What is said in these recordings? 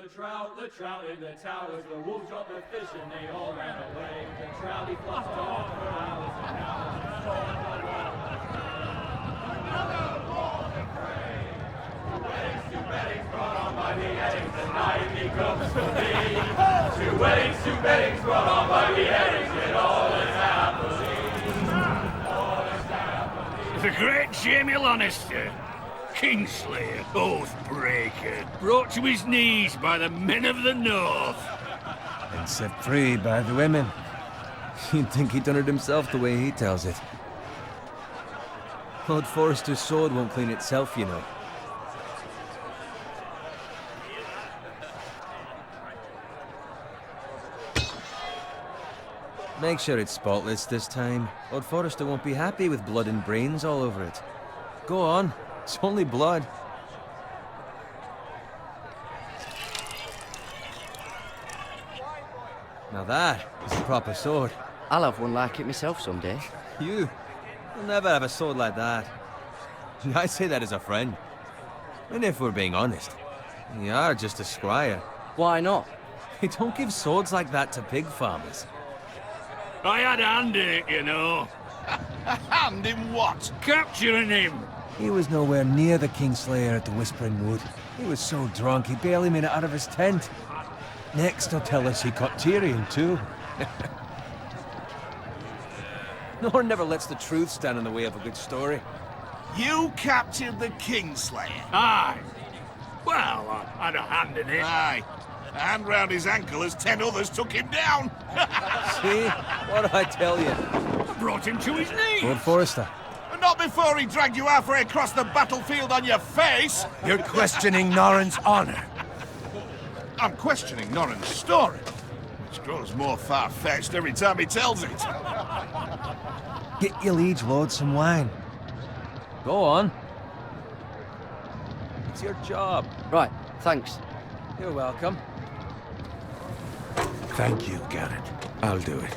The trout in the towers, the wolves dropped the fish and they all ran away. The trout he flopped off for hours and hours. Another ball to pray. Two weddings brought on by the Eddings, the night becomes for me. Two weddings brought on by the Eddings, it all is happily. All is happily. The great Jamie Lannister, Kingslayer, Oathbreaker, brought to his knees by the men of the North. And set free by the women. You'd think he'd done it himself the way he tells it. Lord Forrester's sword won't clean itself, you know. Make sure it's spotless this time. Lord Forrester won't be happy with blood and brains all over it. Go on. It's only blood. Now that is a proper sword. I'll have one like it myself someday. You'll never have a sword like that. I say that as a friend. And if we're being honest, you are just a squire. Why not? They don't give swords like that to pig farmers. I had a hand in it, you know. A hand in what? Capturing him. He was nowhere near the Kingslayer at the Whispering Wood. He was so drunk he barely made it out of his tent. Next he'll tell us he caught Tyrion too. No one never lets the truth stand in the way of a good story. You captured the Kingslayer? Aye. Well, I had a hand in it. Aye. A hand round his ankle as 10 others took him down. See? What did I tell you? I brought him to his knees. Lord Forrester. Not before he dragged you halfway across the battlefield on your face. You're questioning Norrin's honor. I'm questioning Norrin's story, which grows more far-fetched every time he tells it. Get your liege lord some wine. Go on. It's your job. Right, thanks. You're welcome. Thank you, Garrett. I'll do it.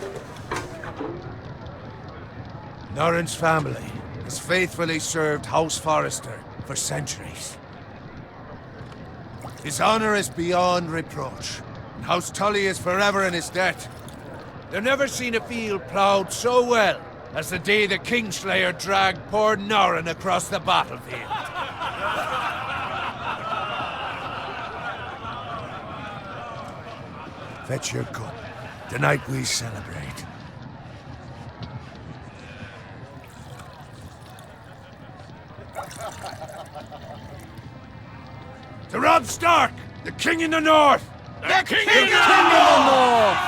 Norrin's family has faithfully served House Forrester for centuries. His honor is beyond reproach, and House Tully is forever in his debt. They've never seen a field ploughed so well as the day the Kingslayer dragged poor Norrin across the battlefield. Fetch your cup. Tonight we celebrate. To Robb Stark, the King in the North! The King in the North!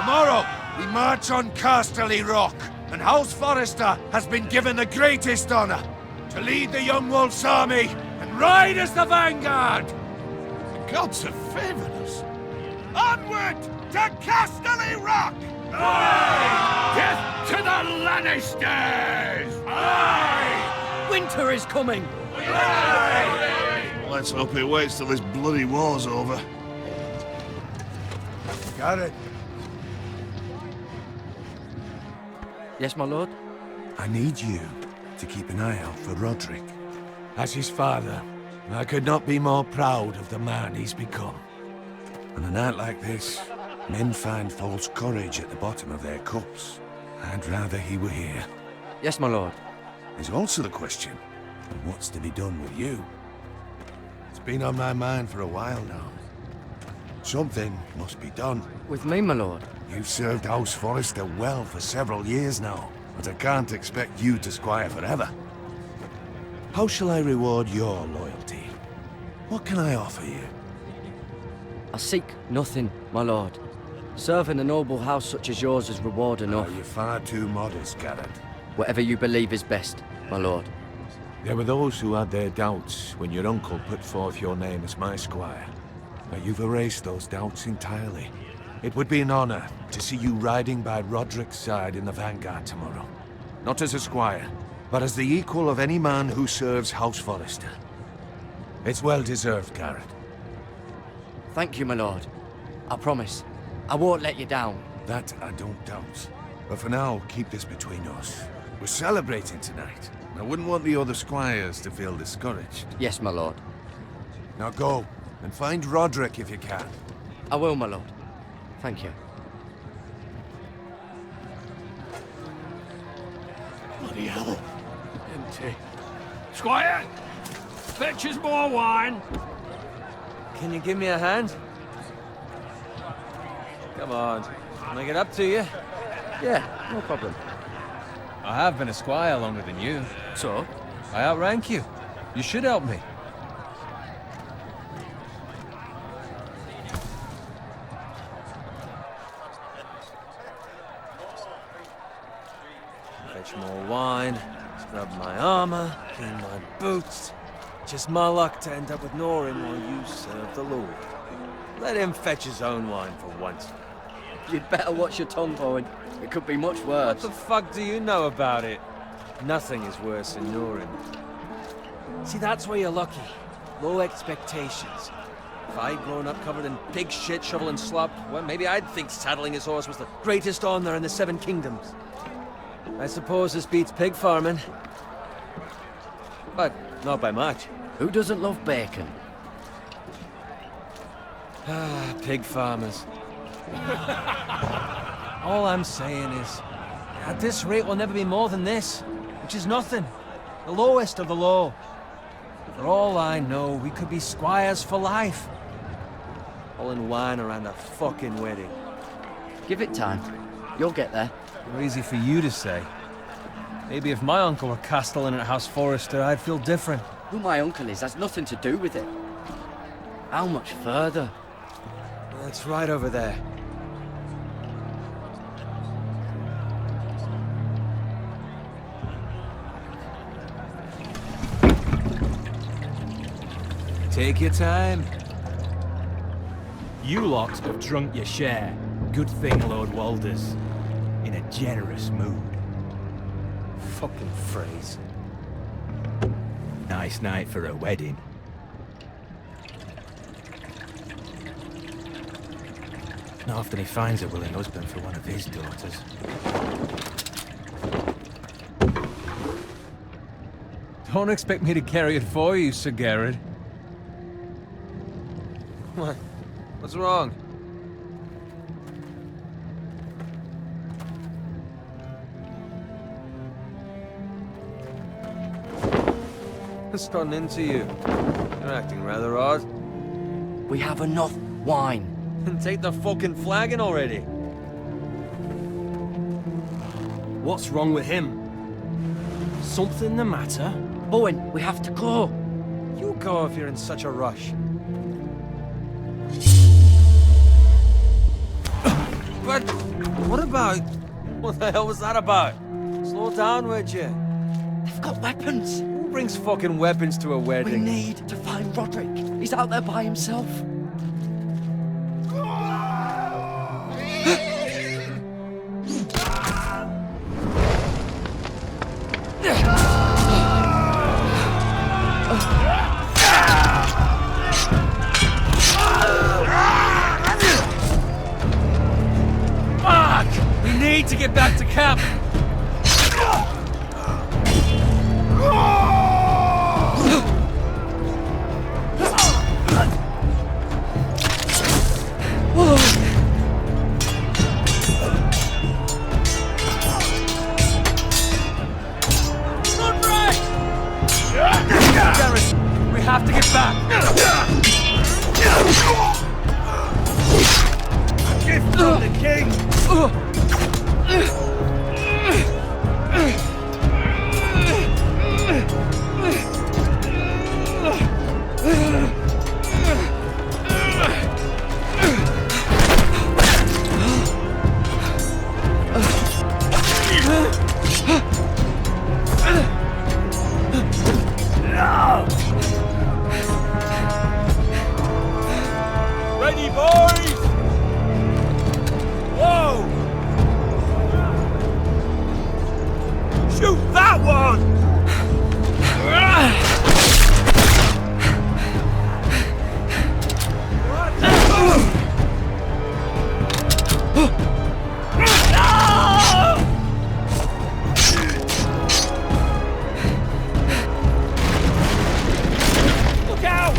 Tomorrow, we march on Casterly Rock, and House Forrester has been given the greatest honor to lead the Young Wolf's army and ride as the vanguard! The gods have favored us. Onward to Casterly Rock! Aye! Death to the Lannisters! Aye! Winter is coming! Aye! Let's hope he waits till this bloody war's over. Got it. Yes, my lord? I need you to keep an eye out for Roderick. As his father, I could not be more proud of the man he's become. On a night like this, men find false courage at the bottom of their cups. I'd rather he were here. Yes, my lord. There's also the question of what's to be done with you. It's been on my mind for a while now. Something must be done. With me, my lord? You've served House Forrester well for several years now, but I can't expect you to squire forever. How shall I reward your loyalty? What can I offer you? I seek nothing, my lord. Serving a noble house such as yours is reward enough. You're far too modest, Garrett. Whatever you believe is best, my lord. There were those who had their doubts when your uncle put forth your name as my squire. But you've erased those doubts entirely. It would be an honor to see you riding by Roderick's side in the vanguard tomorrow. Not as a squire, but as the equal of any man who serves House Forrester. It's well deserved, Garrett. Thank you, my lord. I promise. I won't let you down. That I don't doubt. But for now, keep this between us. We're celebrating tonight. I wouldn't want the other squires to feel discouraged. Yes, my lord. Now go. And find Roderick if you can. I will, my lord. Thank you. Bloody hell. Empty. Squire! Fetch us more wine! Can you give me a hand? Come on. Can I get up to you? Yeah, no problem. I have been a squire longer than you. So? I outrank you. You should help me. Fetch more wine, scrub my armor, clean my boots. Just my luck to end up with Norin while you serve the Lord. Let him fetch his own wine for once. You'd better watch your tongue, Bowen. It could be much What worse. the fuck do you know about it? Nothing is worse than Norin. See, that's where you're lucky. Low expectations. If I'd grown up covered in pig shit, shovel and slop, well, maybe I'd think saddling his horse was the greatest honor in the Seven Kingdoms. I suppose this beats pig farming. But not by much. Who doesn't love bacon? Ah, pig farmers. All I'm saying is, at this rate we'll never be more than this, which is nothing. The lowest of the low. For all I know, we could be squires for life. All in wine around a fucking wedding. Give it time. You'll get there. Easy for you to say. Maybe if my uncle were castellan at House Forrester, I'd feel different. Who my uncle is has nothing to do with it. How much further? That's right over there. Take your time. You lot have drunk your share. Good thing Lord Walder's in a generous mood. Fucking phrase. Nice night for a wedding. Not often he finds a willing husband for one of his daughters. Don't expect me to carry it for you, Sir Garrett. What? What's wrong? What's gotten into you? You're acting rather odd. We have enough wine. Then take the fucking flagon already. What's wrong with him? Something the matter? Bowen, we have to go. You go if you're in such a rush. But what about... What the hell was that about? Slow down, would you? They've got weapons. Who brings fucking weapons to a We wedding? need to find Roderick. He's out there by himself. Fuck! We need to get back to camp! Garrett, we have to get back! Gift from the king! Ready, boys! Whoa! Shoot that one! Look out!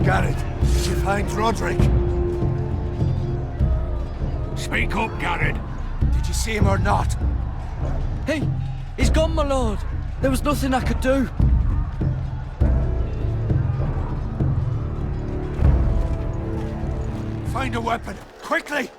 Garrett, did you find Roderick? Speak up, Garrett. Did you see him or not? Hey, he's gone, my lord. There was nothing I could do. Find a weapon, quickly!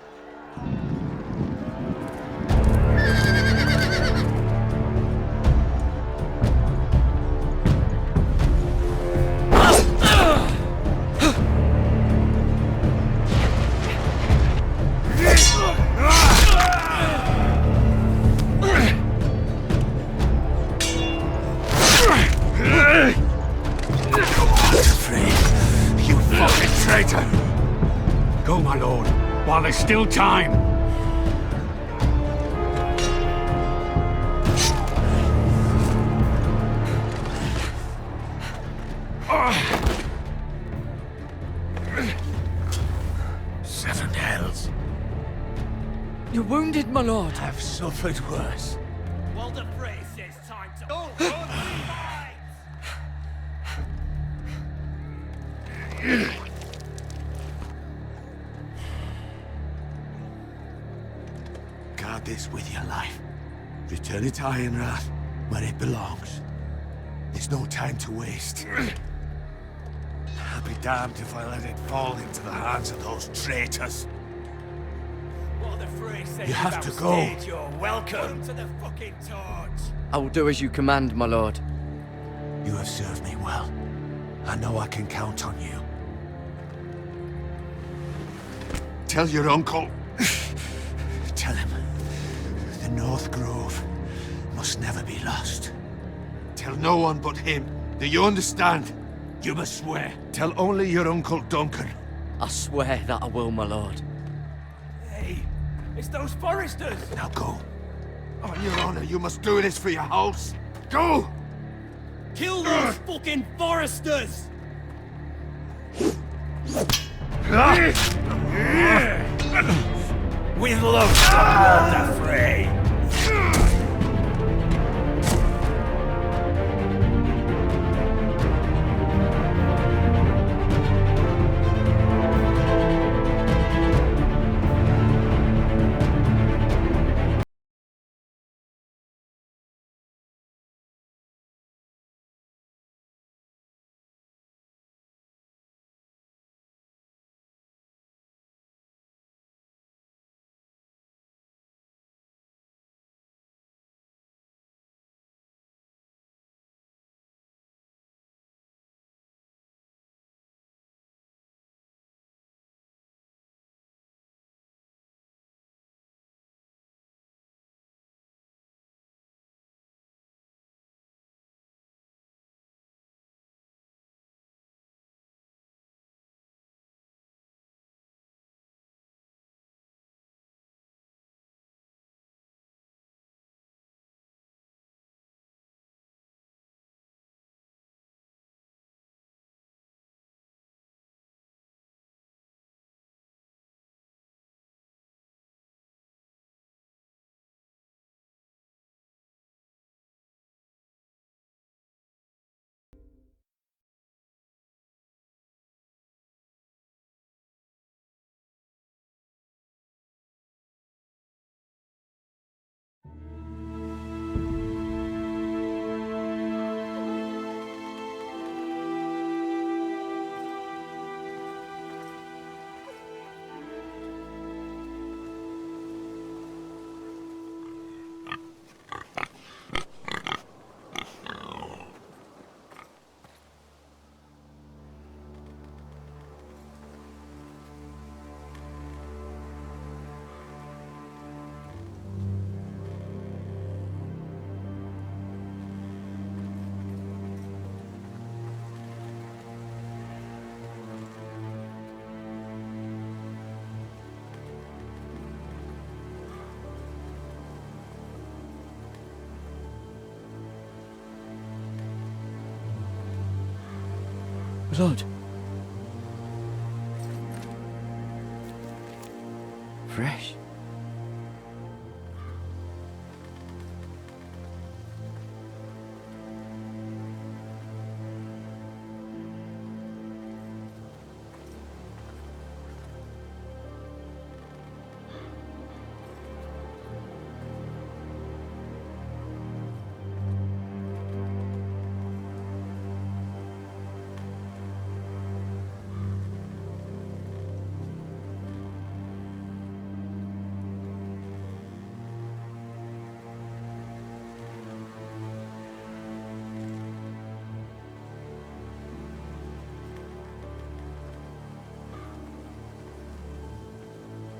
You fucking traitor! Go, my lord, while there's still time. Seven hells. You're wounded, my lord. Have suffered worse. Lordofping says time to... Oh, fight! Guard this with your life. Return it to Ironrath, where it belongs. There's no time to waste. I'll be damned if I let it fall into the hands of those traitors. Lordofping says You have to about go. stage, you're welcome to the fucking torch. I will do as you command, my lord. You have served me well. I know I can count on you. Tell your uncle. Tell him. The North Grove must never be lost. Tell no one but him. Do you understand? You must swear. Tell only your Uncle Duncan. I swear that I will, my lord. Hey, it's those foresters. Now go. On your honor, you must do this for your house. Go! Kill those fucking foresters. With love, Lordofping. Lord. Fresh.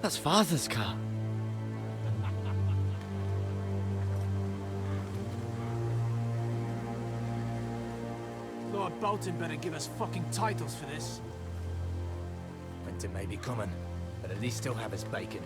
That's Father's car. Lord Bolton better give us fucking titles for this. Winter may be coming, but at least he'll have his bacon.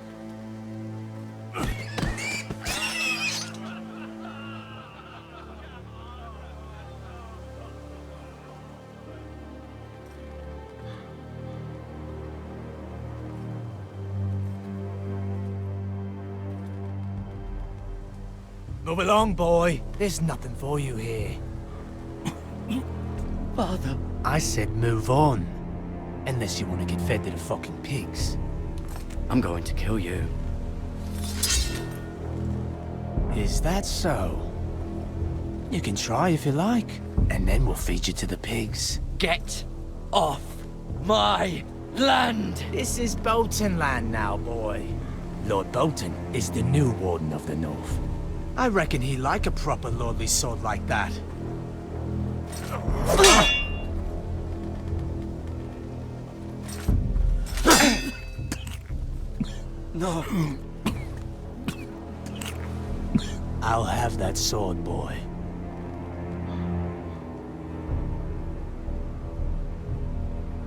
Move along, boy. There's nothing for you here. Father. I said move on. Unless you want to get fed to the fucking pigs. I'm going to kill you. Is that so? You can try if you like. And then we'll feed you to the pigs. Get off my land! This is Bolton land now, boy. Lord Bolton is the new Warden of the North. I reckon he'd like a proper lordly sword like that. No. I'll have that sword, boy.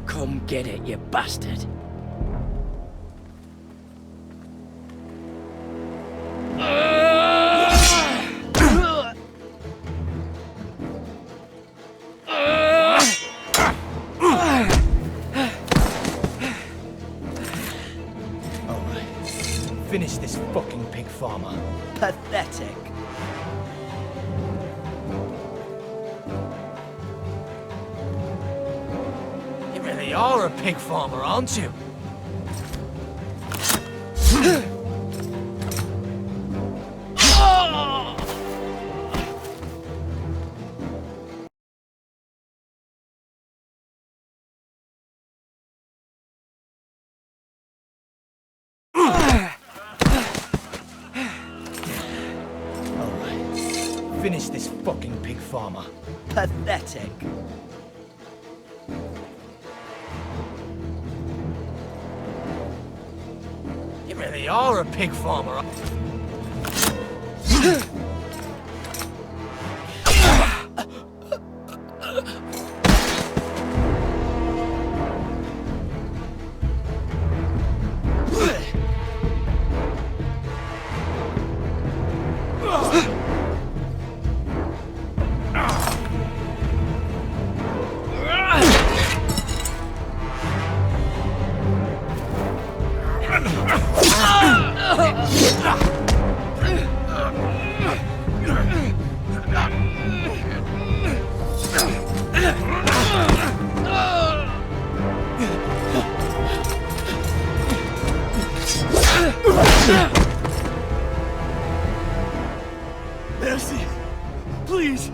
Come get it, you bastard. Finish this fucking pig farmer. Pathetic. You really are a pig farmer, aren't you? Finish this fucking pig farmer. Pathetic. You really are a pig farmer. Mercy! Please!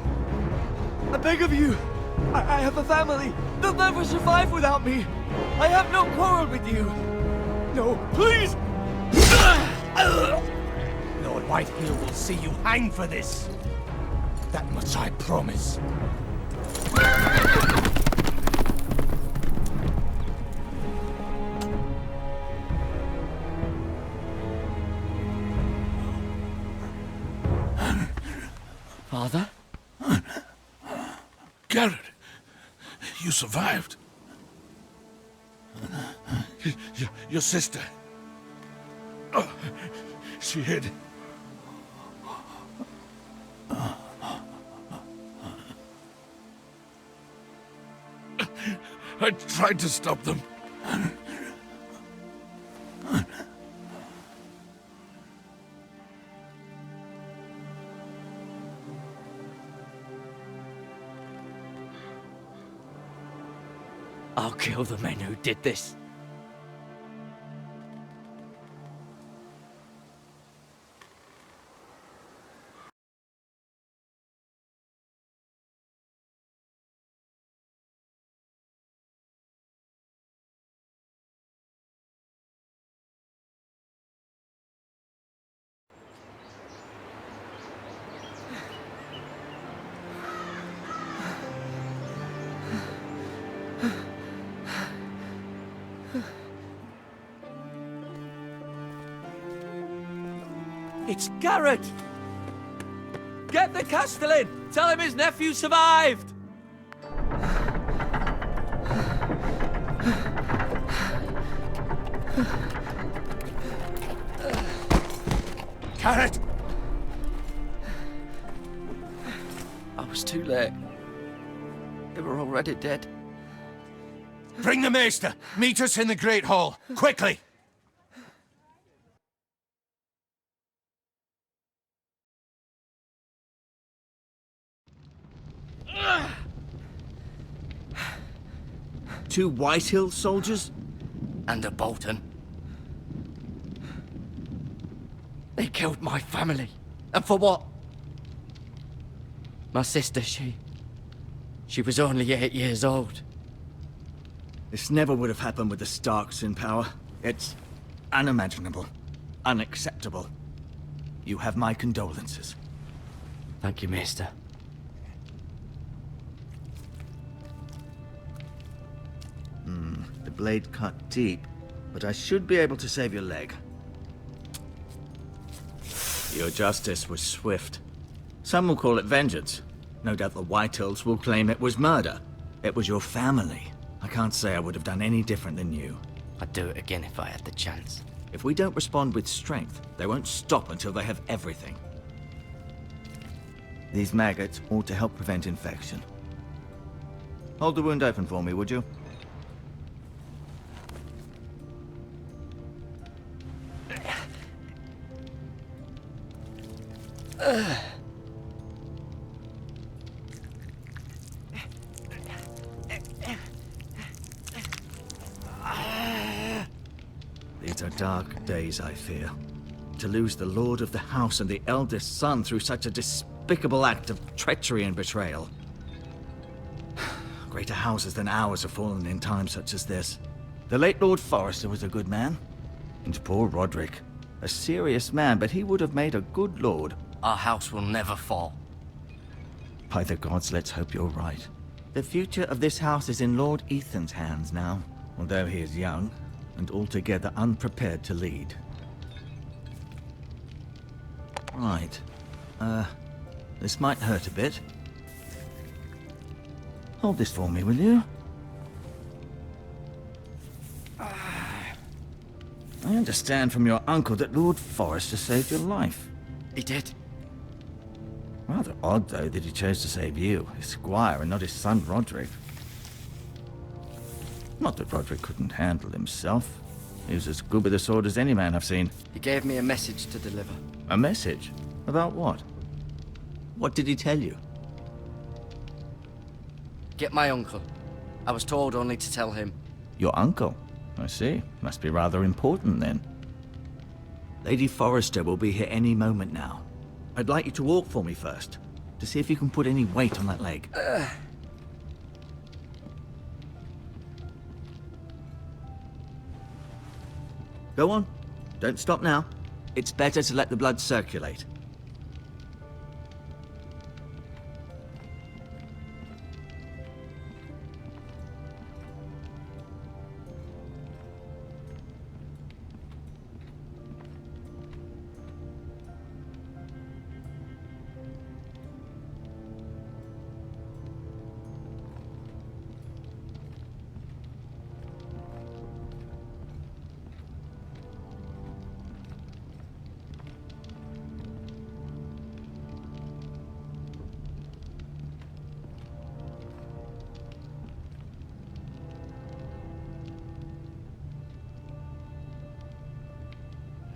I beg of you! I have a family! They'll never survive without me! I have no quarrel with you! No, please! Lord Whitehill will see you hang for this. That much I promise. Father? Garrett, you survived. Your sister. Oh, she hid. I tried to stop them. I'll kill the men who did this. It's Garrett! Get the Castellan! Tell him his nephew survived! Garrett! I was too late. They were already dead. Bring the maester! Meet us in the Great Hall! Quickly! Two Whitehill soldiers? And a Bolton. They killed my family. And for what? My sister, she was only 8 years old. This never would have happened with the Starks in power. It's unimaginable. Unacceptable. You have my condolences. Thank you, Maester. The blade cut deep, but I should be able to save your leg. Your justice was swift. Some will call it vengeance. No doubt the Whitehills will claim it was murder. It was your family. I can't say I would have done any different than you. I'd do it again if I had the chance. If we don't respond with strength, they won't stop until they have everything. These maggots ought to help prevent infection. Hold the wound open for me, would you? These are dark days, I fear. To lose the lord of the house and the eldest son through such a despicable act of treachery and betrayal. Greater houses than ours have fallen in times such as this. The late Lord Forrester was a good man. And poor Roderick. A serious man, but he would have made a good lord. Our house will never fall. By the gods, let's hope you're right. The future of this house is in Lord Ethan's hands now, although he is young and altogether unprepared to lead. Right. This might hurt a bit. Hold this for me, will you? I understand from your uncle that Lord Forrester saved your life. He did. Rather odd, though, that he chose to save you, his squire, and not his son Roderick. Not that Roderick couldn't handle himself. He was as good with a sword as any man I've seen. He gave me a message to deliver. A message? About what? What did he tell you? Get my uncle. I was told only to tell him. Your uncle? I see. Must be rather important, then. Lady Forrester will be here any moment now. I'd like you to walk for me first, to see if you can put any weight on that leg. Go on. Don't stop now. It's better to let the blood circulate.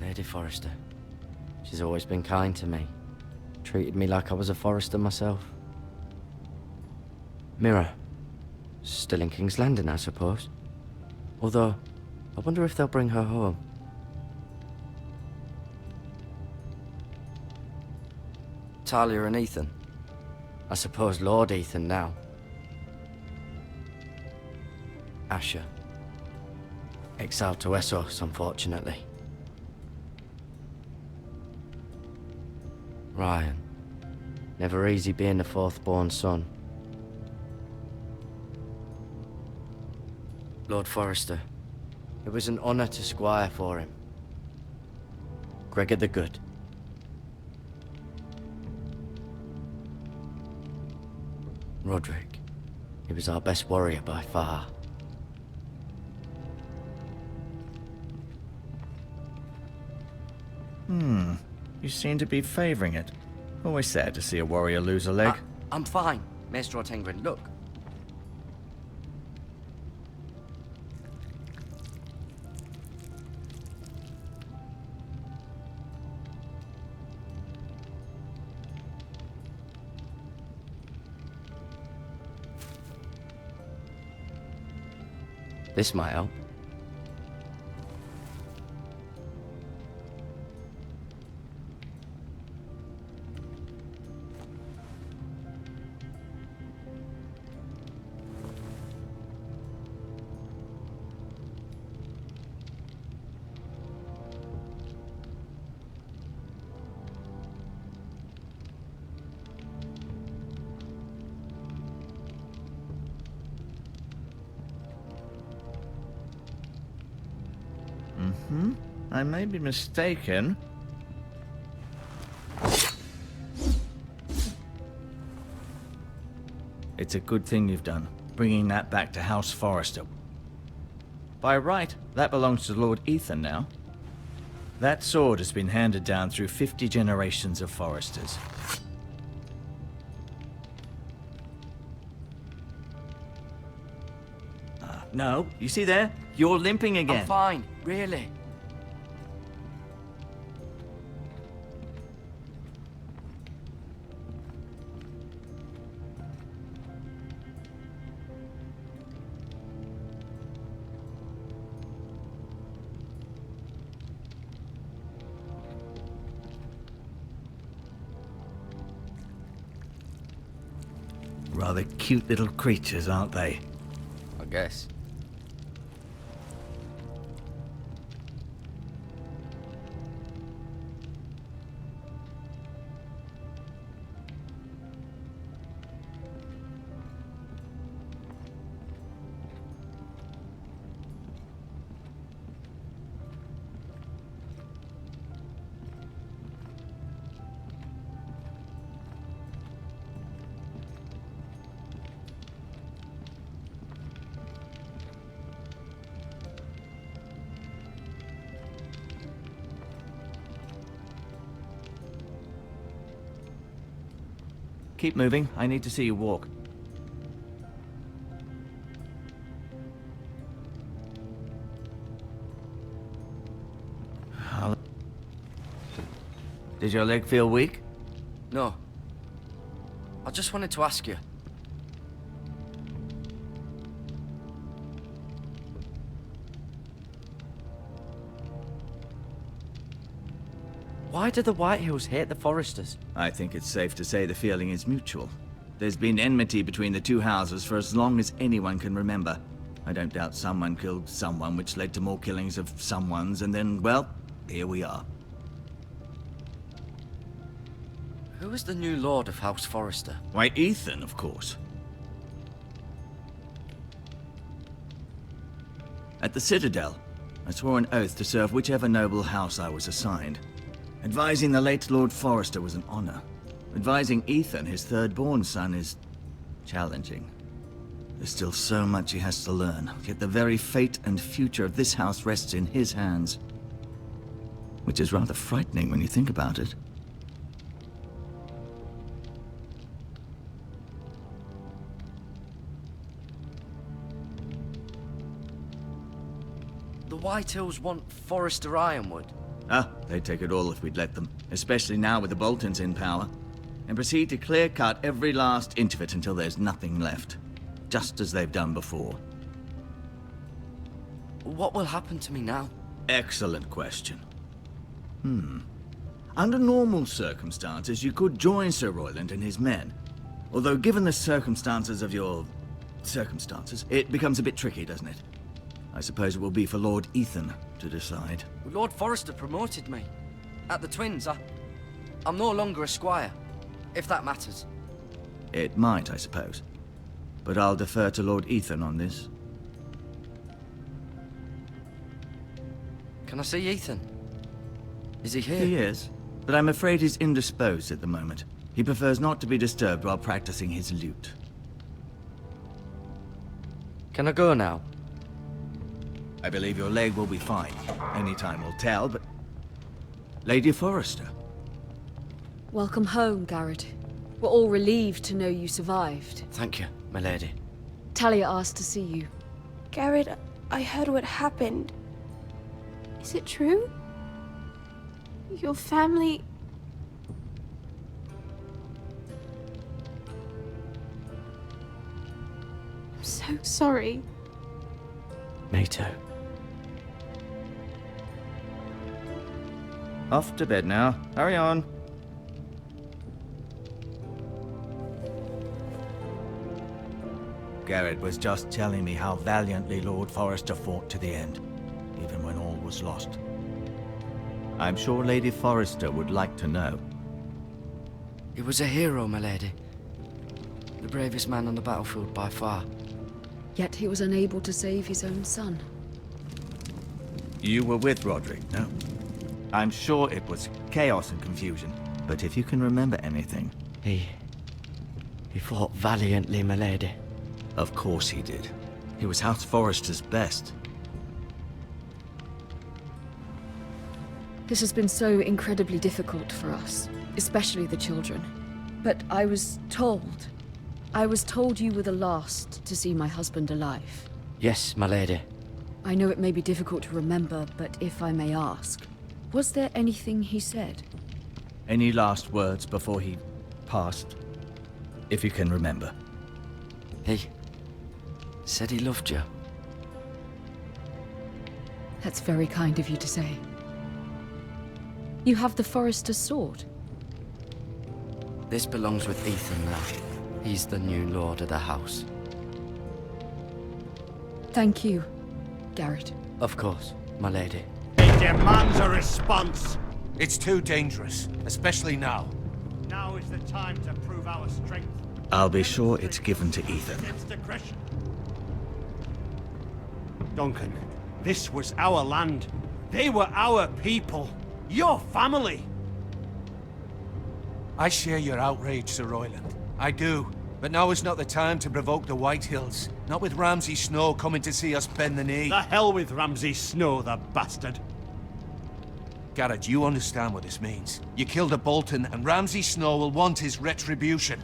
Lady Forrester. She's always been kind to me. Treated me like I was a Forrester myself. Mirror. Still in King's Landing, I suppose. Although, I wonder if they'll bring her home. Talia and Ethan. I suppose Lord Ethan now. Asher. Exiled to Essos, unfortunately. Ryan. Never easy being the fourth-born son. Lord Forrester. It was an honor to squire for him. Gregor the Good. Roderick. He was our best warrior by far. You seem to be favoring it. Always sad to see a warrior lose a leg. I'm fine, Maester Ortengren. Look. This might help. I may be mistaken. It's a good thing you've done, bringing that back to House Forrester. By right, that belongs to Lord Ethan now. That sword has been handed down through 50 generations of Forresters. No, you see there? You're limping again. I'm fine, really. Rather cute little creatures, aren't they? I guess. Keep moving. I need to see you walk. Did your leg feel weak? No. I just wanted to ask you. Why do the Whitehills hate the Forresters? I think it's safe to say the feeling is mutual. There's been enmity between the two houses for as long as anyone can remember. I don't doubt someone killed someone, which led to more killings of someones, and then, well, here we are. Who is the new Lord of House Forrester? Why, Ethan, of course. At the Citadel, I swore an oath to serve whichever noble house I was assigned. Advising the late Lord Forrester was an honor. Advising Ethan, his third-born son, is challenging. There's still so much he has to learn, yet the very fate and future of this house rests in his hands. Which is rather frightening when you think about it. The Whitehills want Forrester Ironwood. Ah, they'd take it all if we'd let them, especially now with the Boltons in power, and proceed to clear-cut every last inch of it until there's nothing left, just as they've done before. What will happen to me now? Excellent question. Under normal circumstances, you could join Sir Royland and his men. Although given the circumstances of your... circumstances, it becomes a bit tricky, doesn't it? I suppose it will be for Lord Ethan to decide. Lord Forrester promoted me. At the Twins, I'm no longer a squire, if that matters. It might, I suppose. But I'll defer to Lord Ethan on this. Can I see Ethan? Is he here? He is, but I'm afraid he's indisposed at the moment. He prefers not to be disturbed while practicing his lute. Can I go now? I believe your leg will be fine. Any time will tell, but... Lady Forrester. Welcome home, Garrett. We're all relieved to know you survived. Thank you, my lady. Talia asked to see you. Garrett, I heard what happened. Is it true? Your family... I'm so sorry. Me too. Off to bed now. Hurry on. Garrett was just telling me how valiantly Lord Forrester fought to the end, even when all was lost. I'm sure Lady Forrester would like to know. He was a hero, my lady. The bravest man on the battlefield by far. Yet he was unable to save his own son. You were with Roderick, no? I'm sure it was chaos and confusion, but if you can remember anything... He fought valiantly, my lady. Of course he did. He was House Forrester's best. This has been so incredibly difficult for us, especially the children. But I was told you were the last to see my husband alive. Yes, my lady. I know it may be difficult to remember, but if I may ask, was there anything he said? Any last words before he passed? If you can remember. He said he loved you. That's very kind of you to say. You have the Forrester's sword. This belongs with Ethan now. He's the new lord of the house. Thank you, Garrett. Of course, my lady. It demands a response. It's too dangerous, especially now. Now is the time to prove our strength. I'll be sure it's given to Ethan. Against aggression. Duncan, this was our land. They were our people. Your family. I share your outrage, Sir Royland. I do. But now is not the time to provoke the Whitehills. Not with Ramsay Snow coming to see us bend the knee. The hell with Ramsay Snow, the bastard. Garrett, you understand what this means. You killed a Bolton, and Ramsay Snow will want his retribution.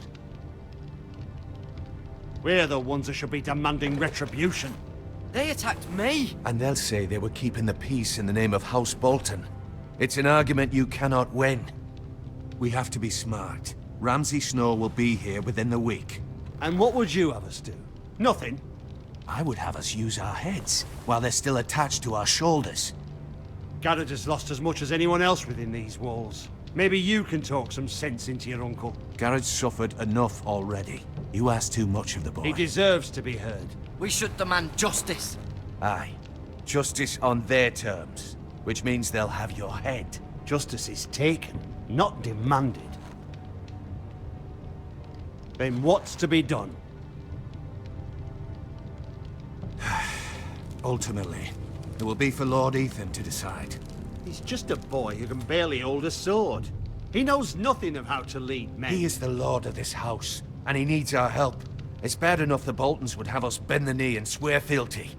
We're the ones that should be demanding retribution. They attacked me! And they'll say they were keeping the peace in the name of House Bolton. It's an argument you cannot win. We have to be smart. Ramsay Snow will be here within the week. And what would you have us do? Nothing? I would have us use our heads, while they're still attached to our shoulders. Garrett has lost as much as anyone else within these walls. Maybe you can talk some sense into your uncle. Garrett's suffered enough already. You ask too much of the boy. He deserves to be heard. We should demand justice. Aye. Justice on their terms. Which means they'll have your head. Justice is taken, not demanded. Then what's to be done? Ultimately, it will be for Lord Ethan to decide. He's just a boy who can barely hold a sword. He knows nothing of how to lead men. He is the lord of this house, and he needs our help. It's bad enough the Boltons would have us bend the knee and swear fealty.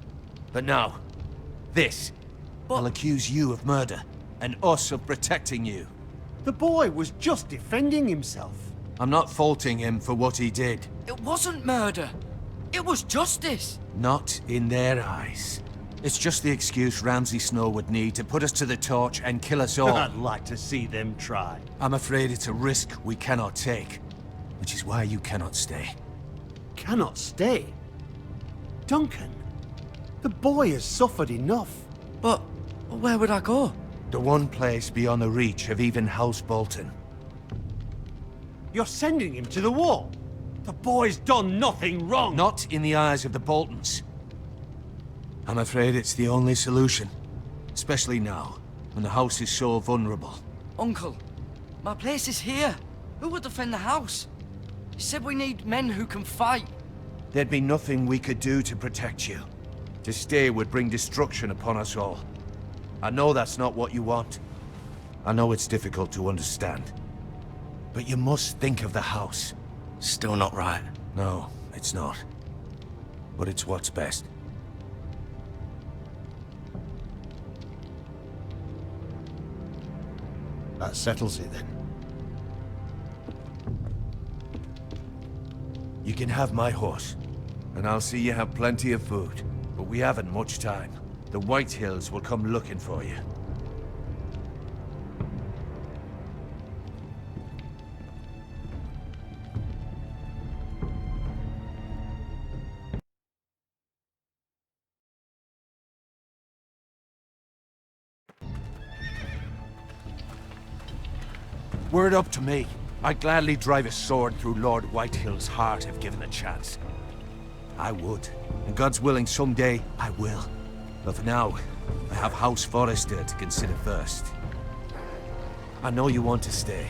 But now, this. I'll accuse you of murder, and us of protecting you. The boy was just defending himself. I'm not faulting him for what he did. It wasn't murder. It was justice. Not in their eyes. It's just the excuse Ramsay Snow would need to put us to the torch and kill us all. I'd like to see them try. I'm afraid it's a risk we cannot take, which is why you cannot stay. Cannot stay? Duncan, the boy has suffered enough. But where would I go? The one place beyond the reach of even House Bolton. You're sending him to the wall. The boy's done nothing wrong. Not in the eyes of the Boltons. I'm afraid it's the only solution. Especially now, when the house is so vulnerable. Uncle, my place is here. Who will defend the house? You said we need men who can fight. There'd be nothing we could do to protect you. To stay would bring destruction upon us all. I know that's not what you want. I know it's difficult to understand. But you must think of the house. Still not right. No, it's not. But it's what's best. That settles it then. You can have my horse, and I'll see you have plenty of food. But we haven't much time. The White Hills will come looking for you. Word up to me. I'd gladly drive a sword through Lord Whitehill's heart if given the chance. I would. And God's willing, someday I will. But for now, I have House Forrester to consider first. I know you want to stay,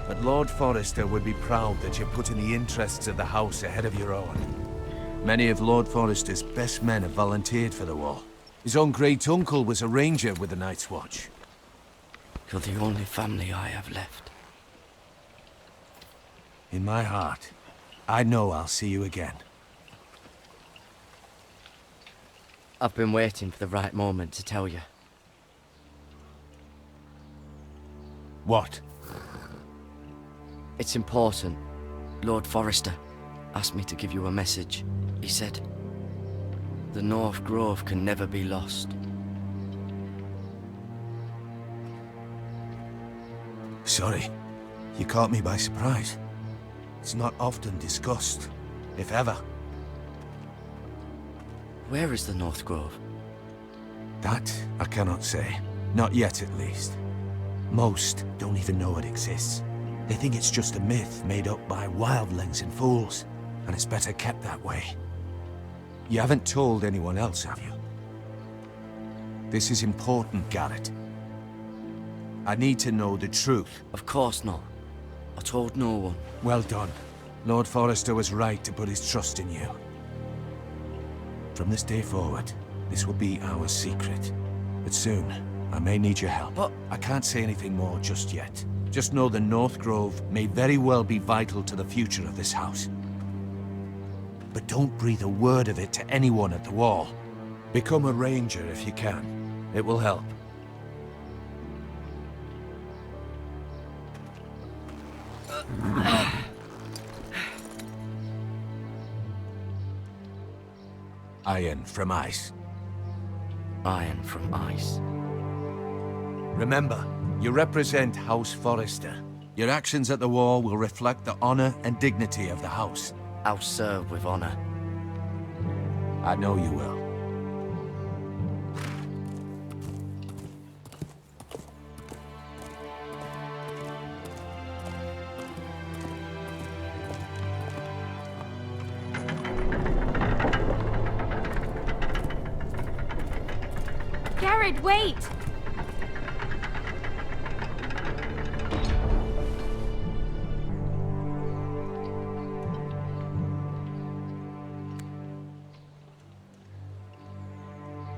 but Lord Forrester would be proud that you're putting the interests of the house ahead of your own. Many of Lord Forrester's best men have volunteered for the war. His own great-uncle was a ranger with the Night's Watch. You're the only family I have left. In my heart, I know I'll see you again. I've been waiting for the right moment to tell you. What? It's important. Lord Forrester asked me to give you a message. He said, the North Grove can never be lost. Sorry, you caught me by surprise. It's not often discussed, if ever. Where is the North Grove? That I cannot say. Not yet, at least. Most don't even know it exists. They think it's just a myth made up by wildlings and fools, and it's better kept that way. You haven't told anyone else, have you? This is important, Garrett. I need to know the truth. Of course not. I told no one. Well done. Lord Forrester was right to put his trust in you. From this day forward, this will be our secret. But soon, I may need your help. But I can't say anything more just yet. Just know the North Grove may very well be vital to the future of this house. But don't breathe a word of it to anyone at the wall. Become a ranger if you can. It will help. Iron from ice. Iron from ice. Remember, you represent House Forrester. Your actions at the war will reflect the honor and dignity of the house. I'll serve with honor. I know you will. Garrett, wait!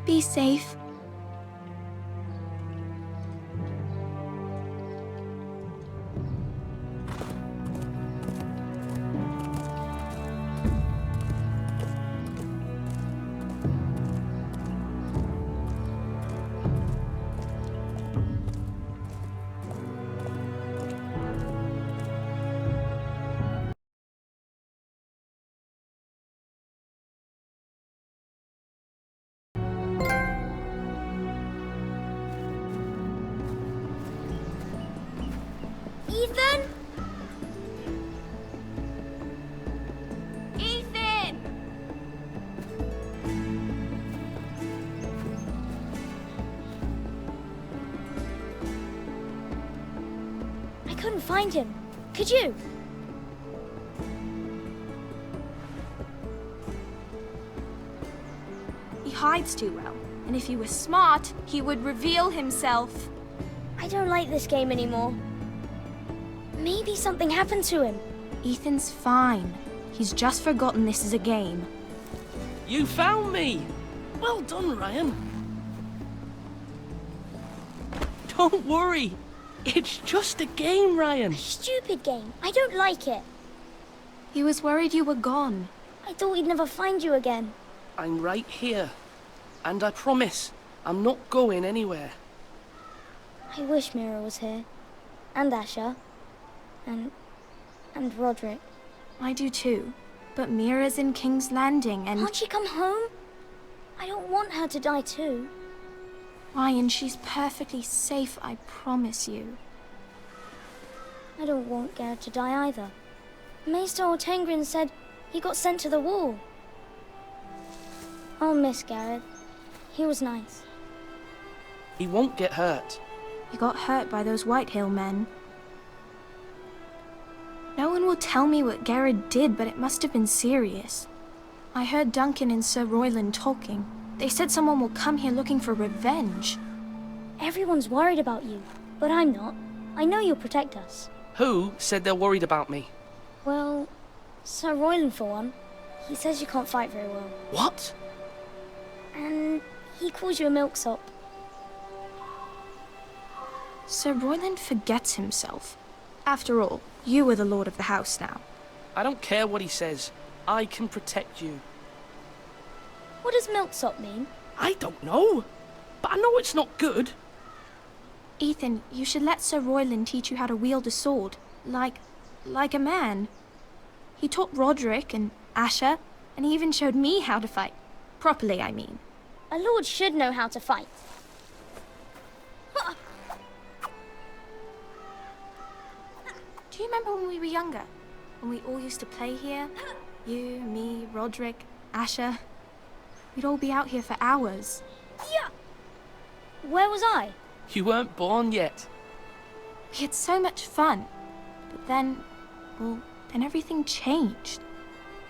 Be safe. Ethan? Ethan! I couldn't find him. Could you? He hides too well, and if he was smart, he would reveal himself. I don't like this game anymore. Maybe something happened to him. Ethan's fine. He's just forgotten this is a game. You found me! Well done, Ryan. Don't worry. It's just a game, Ryan. Stupid game. I don't like it. He was worried you were gone. I thought we'd never find you again. I'm right here. And I promise, I'm not going anywhere. I wish Mira was here. And Asher. And Roderick. I do too. But Mira's in King's Landing and... Can't she come home? I don't want her to die too. Ryan, she's perfectly safe, I promise you. I don't want Garrett to die either. Maester Ortengrin said he got sent to the wall. I'll miss Garrett. He was nice. He won't get hurt. He got hurt by those Whitehill men. No one will tell me what Garrett did, but it must have been serious. I heard Duncan and Sir Royland talking. They said someone will come here looking for revenge. Everyone's worried about you, but I'm not. I know you'll protect us. Who said they're worried about me? Well, Sir Royland for one. He says you can't fight very well. What? And he calls you a milksop. Sir Royland forgets himself. After all, you are the lord of the house now. I don't care what he says. I can protect you. What does milksop mean? I don't know. But I know it's not good. Ethan, you should let Sir Royland teach you how to wield a sword. Like a man. He taught Roderick and Asher, and he even showed me how to fight. Properly, I mean. A lord should know how to fight. Do you remember when we were younger? When we all used to play here? You, me, Roderick, Asher. We'd all be out here for hours. Yeah. Where was I? You weren't born yet. We had so much fun. But then, well, then everything changed.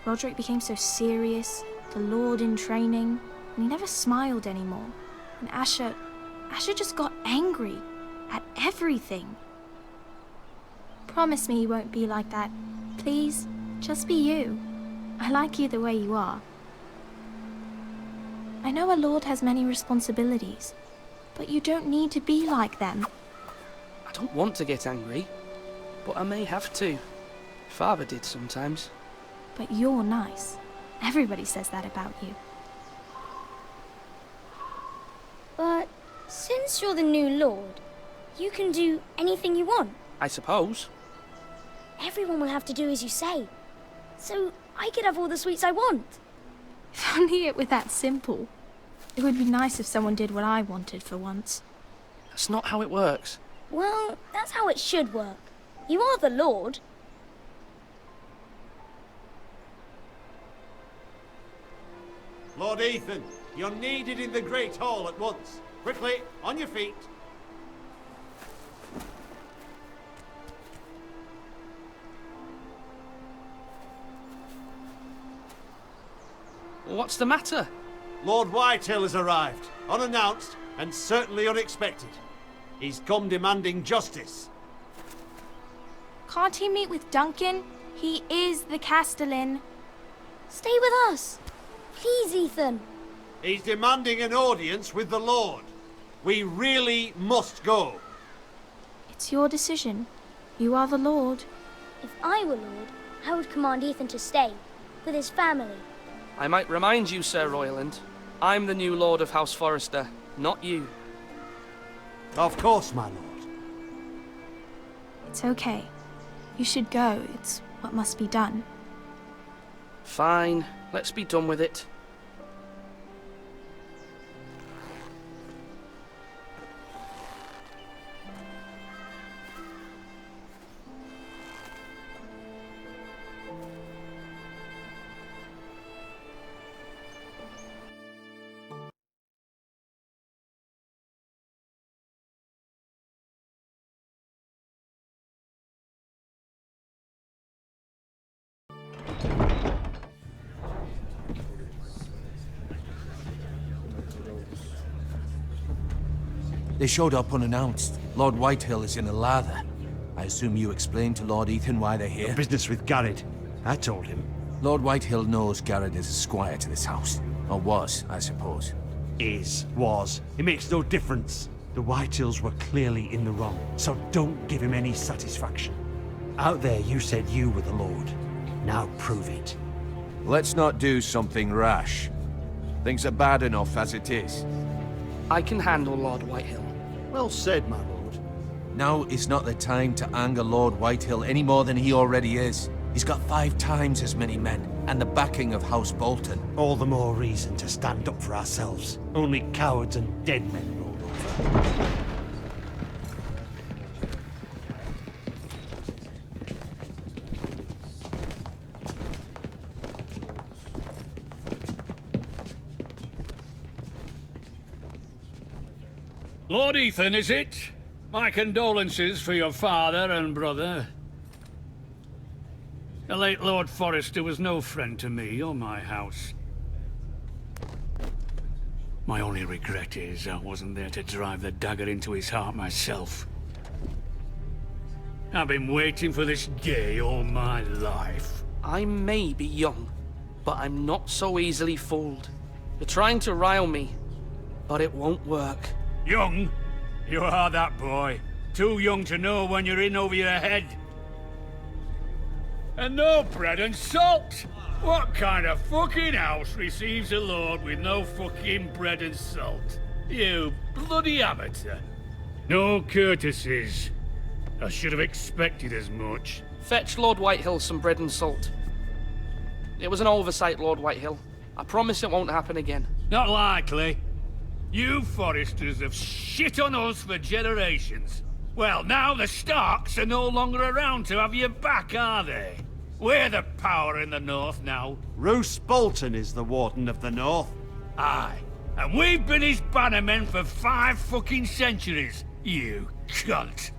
Roderick became so serious, the Lord in training, and he never smiled anymore. And Asher just got angry at everything. Promise me you won't be like that. Please, just be you. I like you the way you are. I know a lord has many responsibilities, but you don't need to be like them. I don't want to get angry, but I may have to. Father did sometimes. But you're nice. Everybody says that about you. But since you're the new lord, you can do anything you want. I suppose. Everyone will have to do as you say. So I could have all the sweets I want. If only it were that simple. It would be nice if someone did what I wanted for once. That's not how it works. Well, that's how it should work. You are the lord. Lord Ethan, you're needed in the Great Hall at once. Quickly, on your feet. What's the matter? Lord Whitehill has arrived, unannounced and certainly unexpected. He's come demanding justice. Can't he meet with Duncan? He is the Castellan. Stay with us. Please, Ethan. He's demanding an audience with the Lord. We really must go. It's your decision. You are the Lord. If I were Lord, I would command Ethan to stay, with his family. I might remind you, Sir Royland. I'm the new Lord of House Forrester, not you. Of course, my lord. It's okay. You should go. It's what must be done. Fine. Let's be done with it. They showed up unannounced. Lord Whitehill is in a lather. I assume you explained to Lord Ethan why they're here? Business with Garrett. I told him. Lord Whitehill knows Garrett is a squire to this house. Or was, I suppose. Was. It makes no difference. The Whitehills were clearly in the wrong, so don't give him any satisfaction. Out there you said you were the Lord. Now prove it. Let's not do something rash. Things are bad enough as it is. I can handle Lord Whitehill. Well said, my lord. Now is not the time to anger Lord Whitehill any more than he already is. He's got 5 times as many men, and the backing of House Bolton. All the more reason to stand up for ourselves. Only cowards and dead men rule over. Lord Ethan, is it? My condolences for your father and brother. The late Lord Forrester was no friend to me or my house. My only regret is I wasn't there to drive the dagger into his heart myself. I've been waiting for this day all my life. I may be young, but I'm not so easily fooled. You're trying to rile me, but it won't work. Young? You are that boy. Too young to know when you're in over your head. And no bread and salt! What kind of fucking house receives a lord with no fucking bread and salt? You bloody amateur. No courtesies. I should have expected as much. Fetch Lord Whitehill some bread and salt. It was an oversight, Lord Whitehill. I promise it won't happen again. Not likely. You Forresters have shit on us for generations. Well, now the Starks are no longer around to have you back, are they? We're the power in the north now. Roose Bolton is the Warden of the North. Aye. And we've been his bannermen for 5 fucking centuries, you cunt.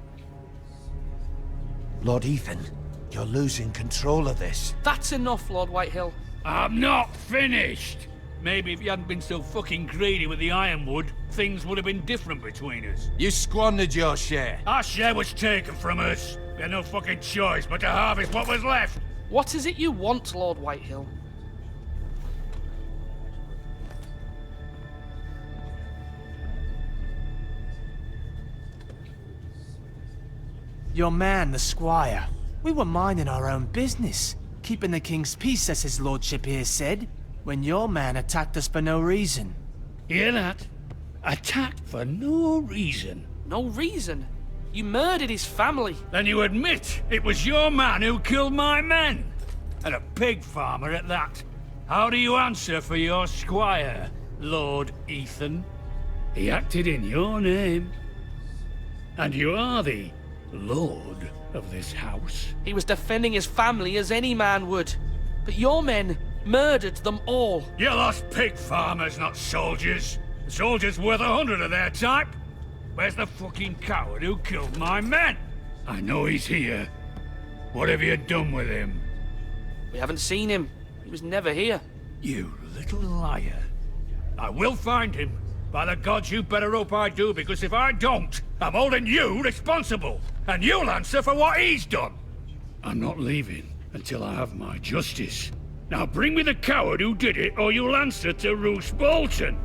Lord Ethan, you're losing control of this. That's enough, Lord Whitehill. I'm not finished. Maybe if you hadn't been so fucking greedy with the ironwood, things would have been different between us. You squandered your share. Our share was taken from us. We had no fucking choice but to harvest what was left. What is it you want, Lord Whitehill? Your man, the squire. We were minding our own business, keeping the king's peace, as his lordship here said, when your man attacked us for no reason. Hear that? Attacked for no reason. No reason? You murdered his family. Then you admit it was your man who killed my men. And a pig farmer at that. How do you answer for your squire, Lord Ethan? He acted in your name. And you are the lord of this house. He was defending his family as any man would. But your men murdered them all. You lost pig farmers, not soldiers. The soldiers worth 100 of their type. Where's the fucking coward who killed my men? I know he's here. What have you done with him? We haven't seen him. He was never here. You little liar. I will find him. By the gods, you better hope I do, because if I don't, I'm holding you responsible. And you'll answer for what he's done. I'm not leaving until I have my justice. Now bring me the coward who did it, or you'll answer to Roose Bolton.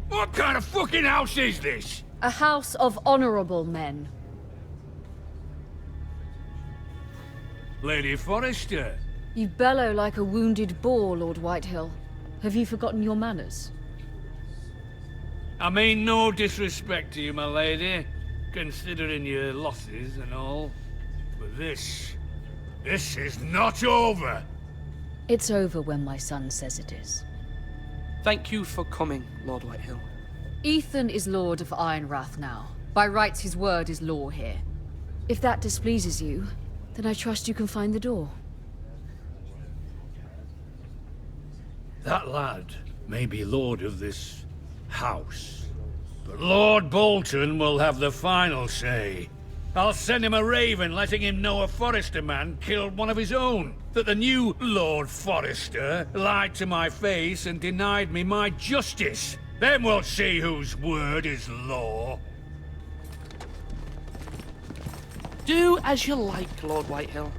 What kind of fucking house is this? A house of honorable men. Lady Forrester. You bellow like a wounded boar, Lord Whitehill. Have you forgotten your manners? I mean no disrespect to you, my lady, considering your losses and all. But this is not over. It's over when my son says it is. Thank you for coming, Lord Whitehill. Ethan is Lord of Ironrath now. By rights, his word is law here. If that displeases you, then I trust you can find the door. That lad may be lord of this house, but Lord Bolton will have the final say. I'll send him a raven letting him know a Forrester man killed one of his own. That the new Lord Forrester lied to my face and denied me my justice. Then we'll see whose word is law. Do as you like, Lord Whitehill.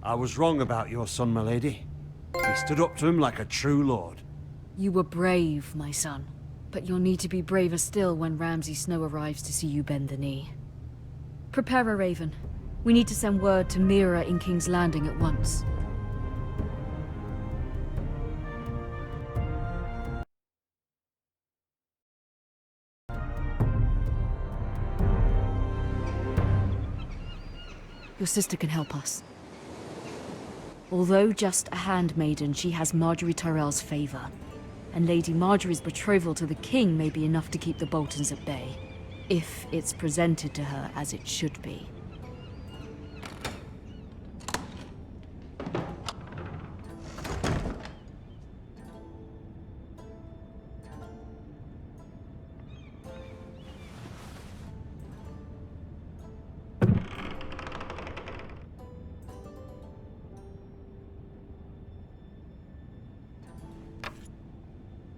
I was wrong about your son, my lady. He stood up to him like a true lord. You were brave, my son. but you'll need to be braver still when Ramsay Snow arrives to see you bend the knee. Prepare a raven. We need to send word to Mira in King's Landing at once. Your sister can help us. Although just a handmaiden, she has Marjorie Tyrell's favor. And Lady Marjorie's betrothal to the king may be enough to keep the Boltons at bay, if it's presented to her as it should be.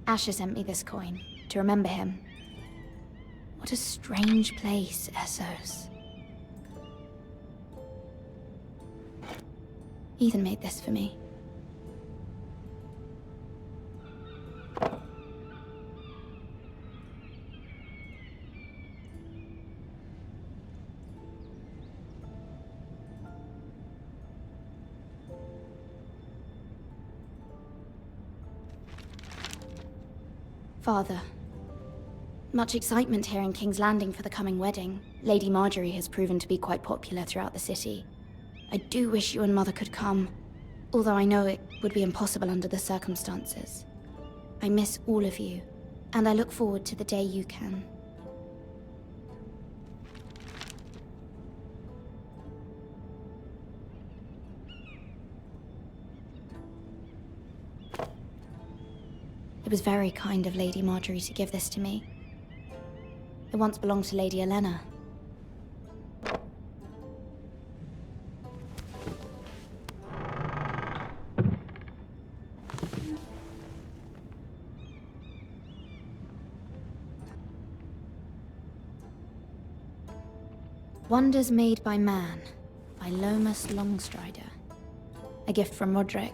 Asher sent me this coin, to remember him. What a strange place, Essos. Ethan made this for me. Father, much excitement here in King's Landing for the coming wedding. Lady Marjorie has proven to be quite popular throughout the city. I do wish you and Mother could come, although I know it would be impossible under the circumstances. I miss all of you, and I look forward to the day you can. It was very kind of Lady Marjorie to give this to me. It once belonged to Lady Elena. Wonders Made by Man, by Lomas Longstrider. A gift from Roderick.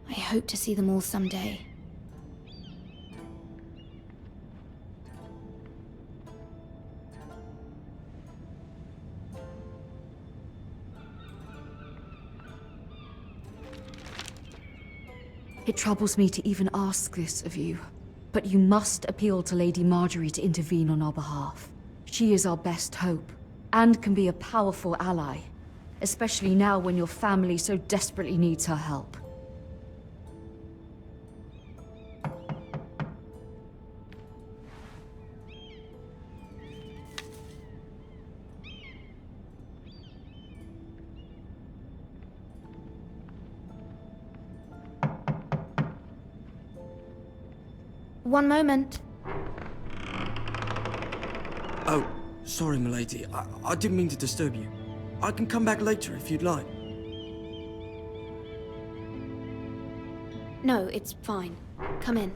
I hope to see them all someday. It troubles me to even ask this of you, but you must appeal to Lady Marjorie to intervene on our behalf. She is our best hope, and can be a powerful ally, especially now when your family so desperately needs her help. One moment. Oh, sorry, milady. I didn't mean to disturb you. I can come back later if you'd like. No, it's fine. Come in.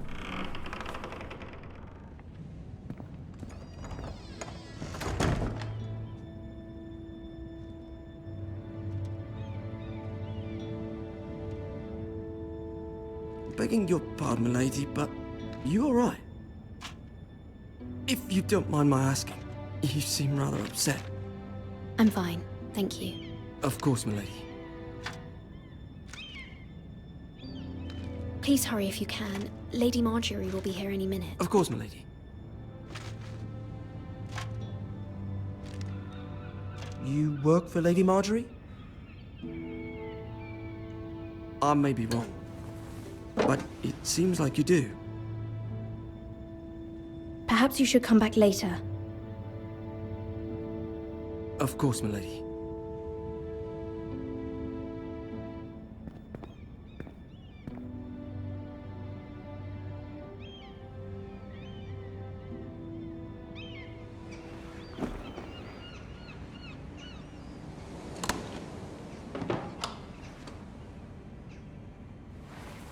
Begging your pardon, milady, but you all right? If you don't mind my asking, you seem rather upset. I'm fine, thank you. Of course, milady. Please hurry if you can. Lady Marjorie will be here any minute. Of course, milady. You work for Lady Marjorie? I may be wrong, but it seems like you do. Perhaps you should come back later. Of course, milady.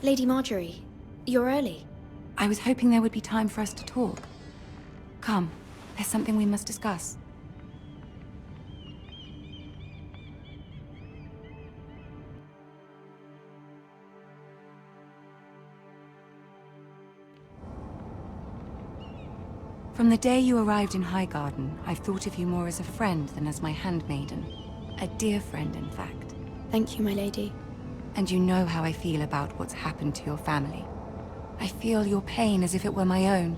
Lady Marjorie, you're early. I was hoping there would be time for us to talk. Come, there's something we must discuss. From the day you arrived in Highgarden, I've thought of you more as a friend than as my handmaiden. A dear friend, in fact. Thank you, my lady. And you know how I feel about what's happened to your family. I feel your pain as if it were my own.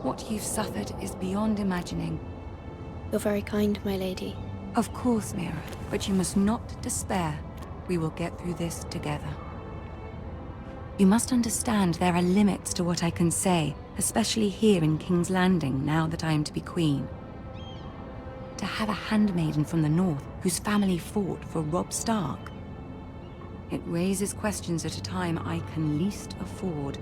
What you've suffered is beyond imagining. You're very kind, my lady. Of course, Mira, but you must not despair. We will get through this together. You must understand there are limits to what I can say, especially here in King's Landing, now that I am to be queen. To have a handmaiden from the north whose family fought for Robb Stark. It raises questions at a time I can least afford.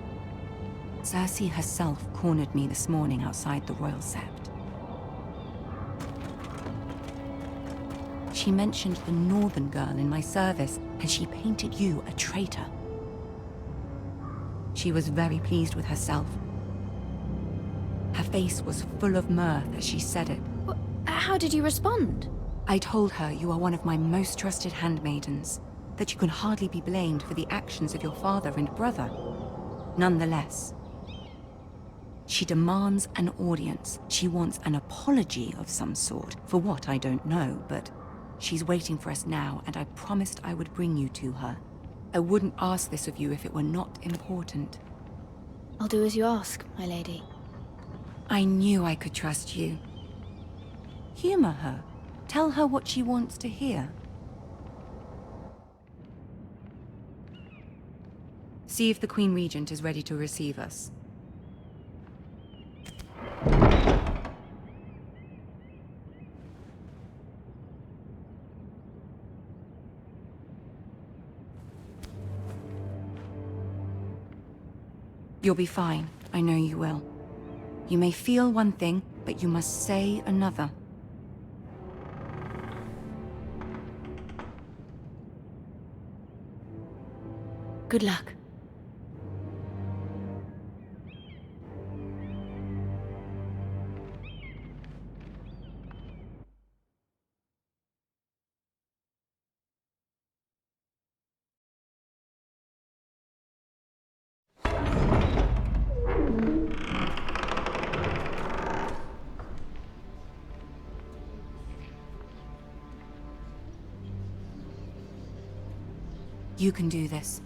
Cersei herself cornered me this morning outside the Royal Sept. She mentioned the northern girl in my service, and she painted you a traitor. She was very pleased with herself. Her face was full of mirth as she said it. How did you respond? I told her you are one of my most trusted handmaidens, that you can hardly be blamed for the actions of your father and brother. Nonetheless, she demands an audience. She wants an apology of some sort, for what I don't know, but she's waiting for us now, and I promised I would bring you to her. I wouldn't ask this of you if it were not important. I'll do as you ask, my lady. I knew I could trust you. Humor her. Tell her what she wants to hear. See if the Queen Regent is ready to receive us. You'll be fine. I know you will. You may feel one thing, but you must say another. Good luck. You can do this.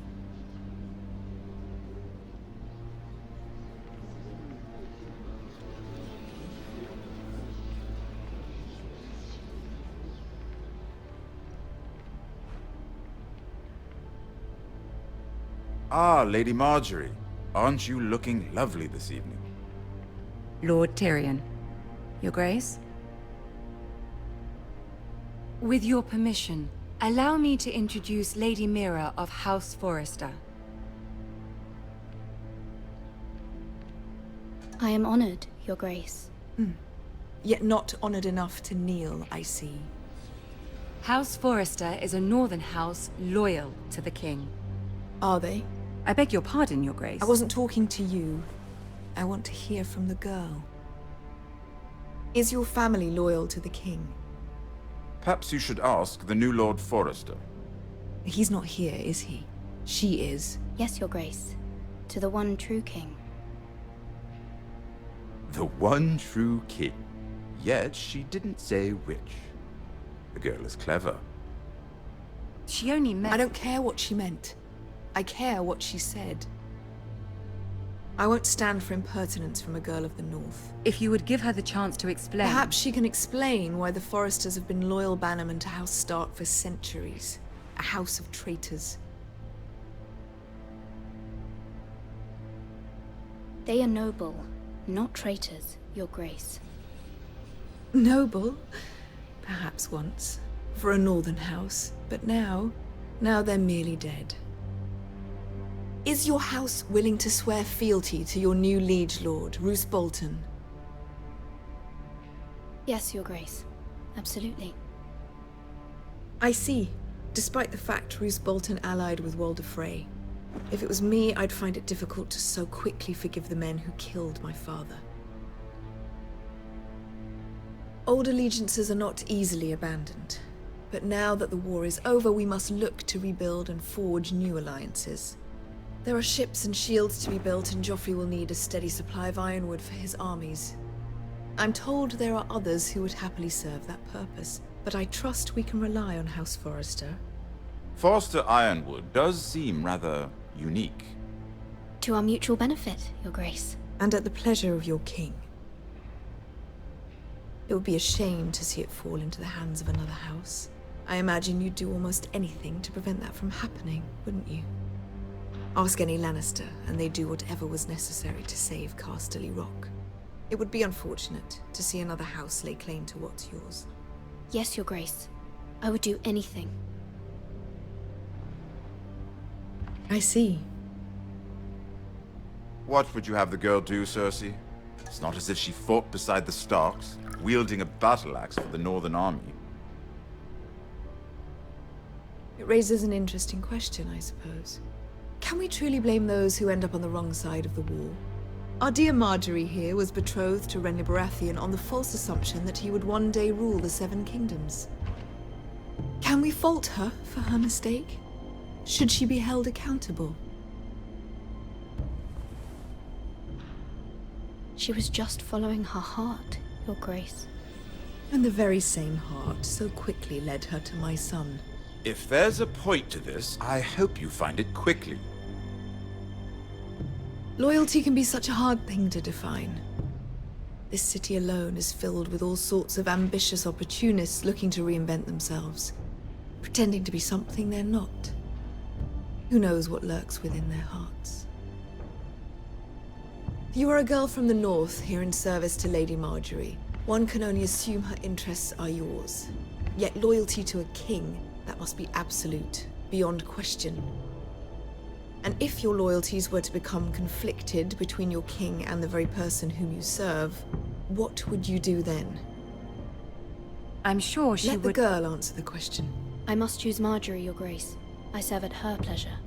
Ah, Lady Marjorie. Aren't you looking lovely this evening? Lord Tyrion. Your Grace? With your permission, allow me to introduce Lady Mira of House Forrester. I am honored, Your Grace. Yet not honored enough to kneel, I see. House Forrester is a northern house loyal to the king. Are they? I beg your pardon, Your Grace. I wasn't talking to you. I want to hear from the girl. Is your family loyal to the king? Perhaps you should ask the new Lord Forrester. He's not here, is he? She is. Yes, Your Grace. To the one true king. The one true king. Yet she didn't say which. The girl is clever. She only meant... I don't care what she meant. I care what she said. I won't stand for impertinence from a girl of the North. If you would give her the chance to explain... Perhaps she can explain why the Forresters have been loyal bannermen to House Stark for centuries. A house of traitors. They are noble, not traitors, Your Grace. Noble? Perhaps once. For a northern house. But now they're merely dead. Is your house willing to swear fealty to your new liege lord, Roose Bolton? Yes, Your Grace. Absolutely. I see. Despite the fact Roose Bolton allied with Walder Frey. If it was me, I'd find it difficult to so quickly forgive the men who killed my father. Old allegiances are not easily abandoned. But now that the war is over, we must look to rebuild and forge new alliances. There are ships and shields to be built, and Joffrey will need a steady supply of ironwood for his armies. I'm told there are others who would happily serve that purpose, but I trust we can rely on House Forrester. Forster Ironwood does seem rather unique. To our mutual benefit, Your Grace. And at the pleasure of your king. It would be a shame to see it fall into the hands of another house. I imagine you'd do almost anything to prevent that from happening, wouldn't you? Ask any Lannister, and they'd do whatever was necessary to save Casterly Rock. It would be unfortunate to see another house lay claim to what's yours. Yes, Your Grace. I would do anything. I see. What would you have the girl do, Cersei? It's not as if she fought beside the Starks, wielding a battle axe for the Northern Army. It raises an interesting question, I suppose. Can we truly blame those who end up on the wrong side of the war? Our dear Marjorie here was betrothed to Renly Baratheon on the false assumption that he would one day rule the Seven Kingdoms. Can we fault her for her mistake? Should she be held accountable? She was just following her heart, Your Grace. And the very same heart so quickly led her to my son. If there's a point to this, I hope you find it quickly. Loyalty can be such a hard thing to define. This city alone is filled with all sorts of ambitious opportunists looking to reinvent themselves, pretending to be something they're not. Who knows what lurks within their hearts? You are a girl from the north, here in service to Lady Marjorie. One can only assume her interests are yours. Yet loyalty to a king, that must be absolute, beyond question. And if your loyalties were to become conflicted between your king and the very person whom you serve, what would you do then? I'm sure she would... Let the would... girl answer the question. I must choose Marjorie, Your Grace. I serve at her pleasure.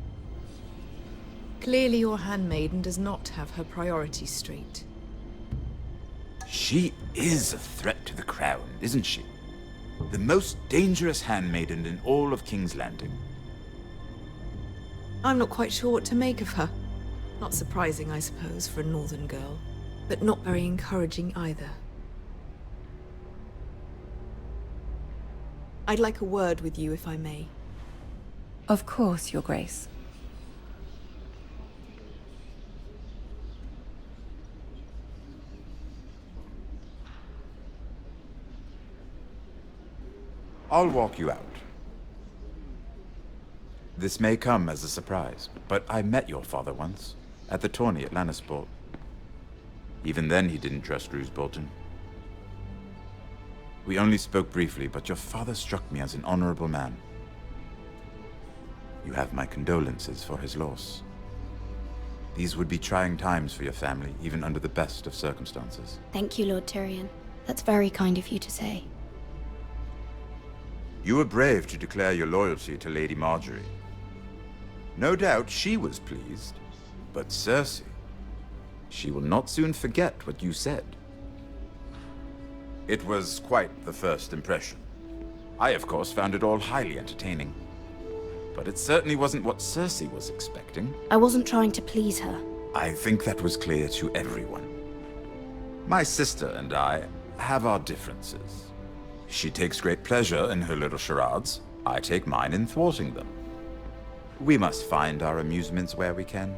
Clearly your handmaiden does not have her priorities straight. She is a threat to the crown, isn't she? The most dangerous handmaiden in all of King's Landing. I'm not quite sure what to make of her. Not surprising, I suppose, for a northern girl, but not very encouraging either. I'd like a word with you, if I may. Of course, Your Grace. I'll walk you out. This may come as a surprise, but I met your father once, at the tourney at Lannisport. Even then he didn't trust Roose Bolton. We only spoke briefly, but your father struck me as an honorable man. You have my condolences for his loss. These would be trying times for your family, even under the best of circumstances. Thank you, Lord Tyrion. That's very kind of you to say. You were brave to declare your loyalty to Lady Marjorie. No doubt she was pleased, but Cersei, she will not soon forget what you said. It was quite the first impression. I, of course, found it all highly entertaining. But it certainly wasn't what Cersei was expecting. I wasn't trying to please her. I think that was clear to everyone. My sister and I have our differences. She takes great pleasure in her little charades. I take mine in thwarting them. We must find our amusements where we can.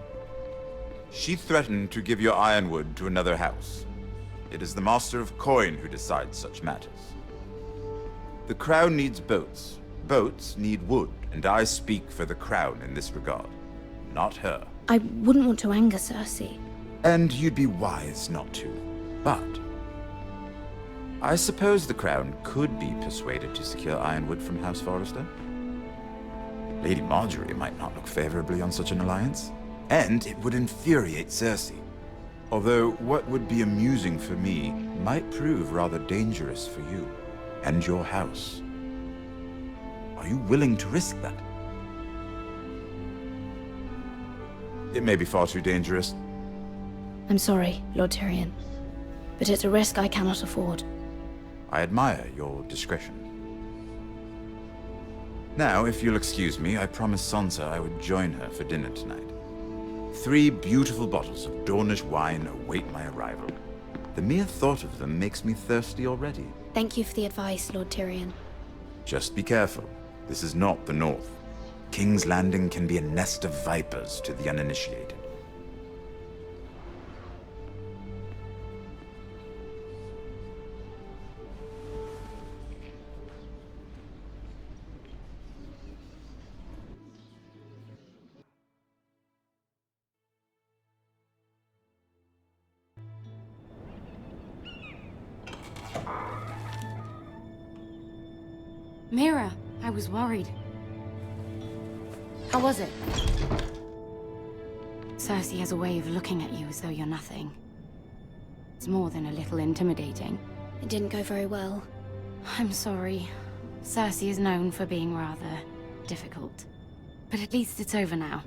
She threatened to give your ironwood to another house. It is the Master of Coin who decides such matters. The crown needs boats. Boats need wood, and I speak for the crown in this regard, not her. I wouldn't want to anger Cersei. And you'd be wise not to. But I suppose the crown could be persuaded to secure ironwood from House Forrester. Lady Marjorie might not look favorably on such an alliance, and it would infuriate Cersei. Although what would be amusing for me might prove rather dangerous for you and your house. Are you willing to risk that? It may be far too dangerous. I'm sorry, Lord Tyrion, but it's a risk I cannot afford. I admire your discretion. Now, if you'll excuse me, I promised Sansa I would join her for dinner tonight. 3 beautiful bottles of Dornish wine await my arrival. The mere thought of them makes me thirsty already. Thank you for the advice, Lord Tyrion. Just be careful. This is not the North. King's Landing can be a nest of vipers to the uninitiated. Mira, I was worried. How was it? Cersei has a way of looking at you as though you're nothing. It's more than a little intimidating. It didn't go very well. I'm sorry. Cersei is known for being rather difficult. But at least it's over now.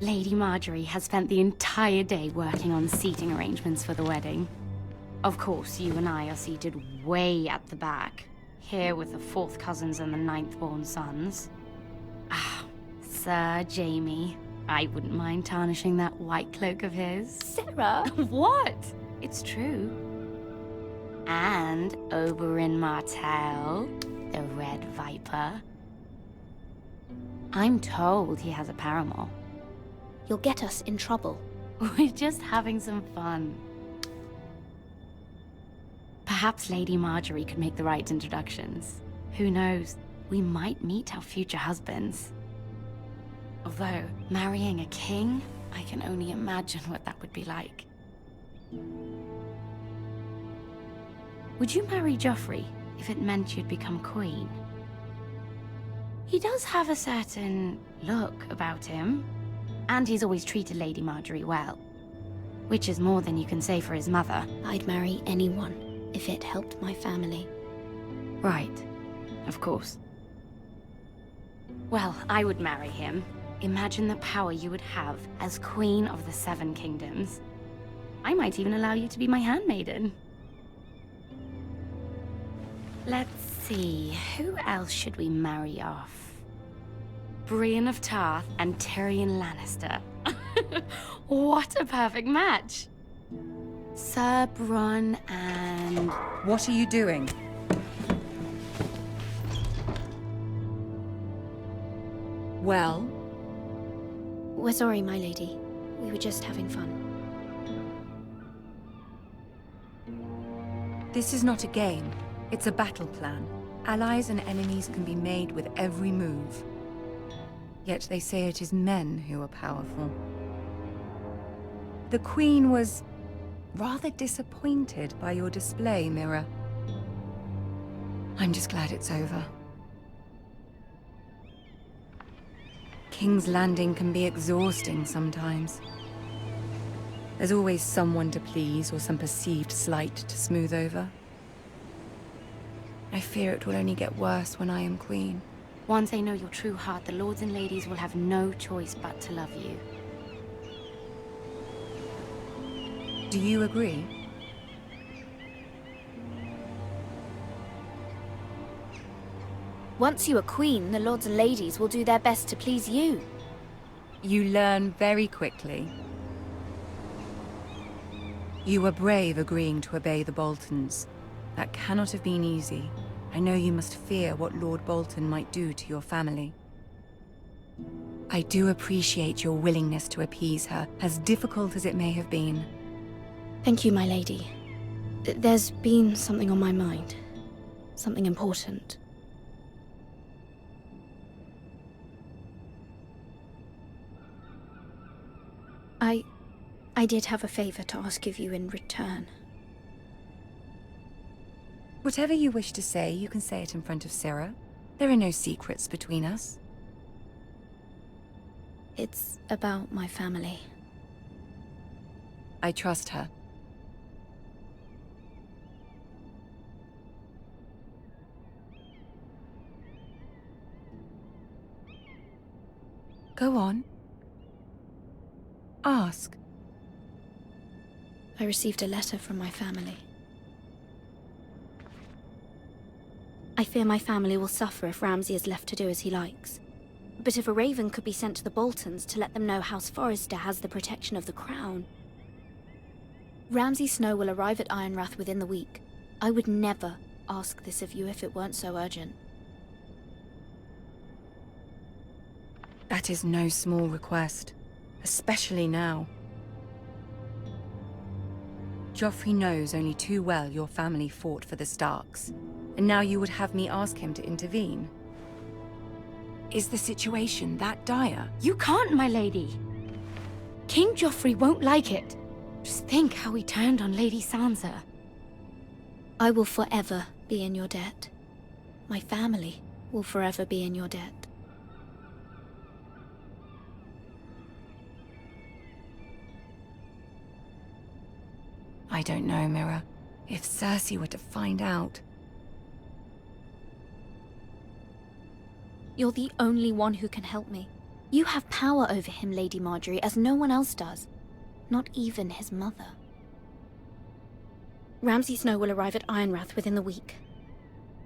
Lady Marjorie has spent the entire day working on seating arrangements for the wedding. Of course, you and I are seated way at the back, here with the 4th cousins and the 9th-born sons. Ah, Sir Jaime. I wouldn't mind tarnishing that white cloak of his. Sarah! What? It's true. And Oberyn Martell, the Red Viper. I'm told he has a paramour. You'll get us in trouble. We're just having some fun. Perhaps Lady Marjorie could make the right introductions. Who knows? We might meet our future husbands. Although, marrying a king, I can only imagine what that would be like. Would you marry Joffrey if it meant you'd become queen? He does have a certain look about him, and he's always treated Lady Marjorie well. Which is more than you can say for his mother. I'd marry anyone if it helped my family. Right. Of course. Well, I would marry him. Imagine the power you would have as Queen of the 7 Kingdoms. I might even allow you to be my handmaiden. Let's see, who else should we marry off? Brienne of Tarth and Tyrion Lannister. What a perfect match! Sir Bronn and... What are you doing? Well? We're sorry, my lady. We were just having fun. This is not a game. It's a battle plan. Allies and enemies can be made with every move. Yet they say it is men who are powerful. The Queen was rather disappointed by your display, Mira. I'm just glad it's over. King's Landing can be exhausting sometimes. There's always someone to please or some perceived slight to smooth over. I fear it will only get worse when I am queen. Once they know your true heart, the lords and ladies will have no choice but to love you. Do you agree? Once you are queen, the lords and ladies will do their best to please you. You learn very quickly. You were brave agreeing to obey the Boltons. That cannot have been easy. I know you must fear what Lord Bolton might do to your family. I do appreciate your willingness to appease her, as difficult as it may have been. Thank you, my lady. There's been something on my mind. Something important. I did have a favor to ask of you in return. Whatever you wish to say, you can say it in front of Sarah. There are no secrets between us. It's about my family. I trust her. Go on. Ask. I received a letter from my family. I fear my family will suffer if Ramsay is left to do as he likes. But if a raven could be sent to the Boltons to let them know House Forrester has the protection of the crown... Ramsay Snow will arrive at Ironrath within the week. I would never ask this of you if it weren't so urgent. That is no small request, especially now. Joffrey knows only too well your family fought for the Starks, and now you would have me ask him to intervene. Is the situation that dire? You can't, my lady. King Joffrey won't like it. Just think how he turned on Lady Sansa. I will forever be in your debt. My family will forever be in your debt. I don't know, Mira. If Cersei were to find out... You're the only one who can help me. You have power over him, Lady Marjorie, as no one else does. Not even his mother. Ramsay Snow will arrive at Ironrath within the week.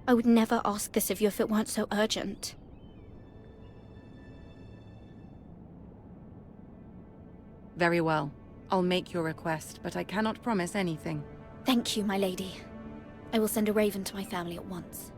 I would never ask this of you if it weren't so urgent. Very well. I'll make your request, but I cannot promise anything. Thank you, my lady. I will send a raven to my family at once.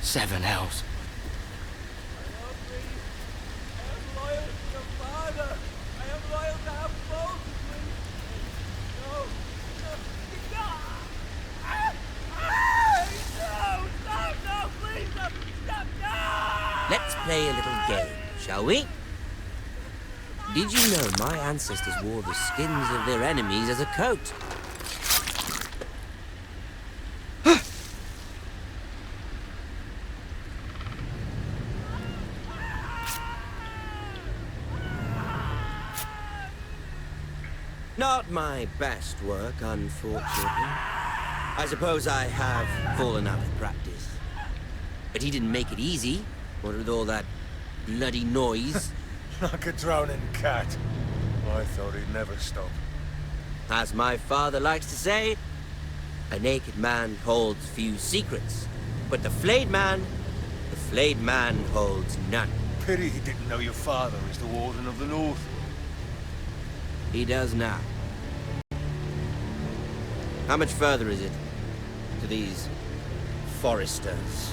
Seven hells. Let's play a little game, shall we? Did you know my ancestors wore the skins of their enemies as a coat? Not my best work, unfortunately. I suppose I have fallen out of practice. But he didn't make it easy, what with all that bloody noise. Like a drowning cat. I thought he'd never stop. As my father likes to say, a naked man holds few secrets. But the flayed man holds none. Pity he didn't know your father is the Warden of the North. He does now. How much further is it to these Foresters?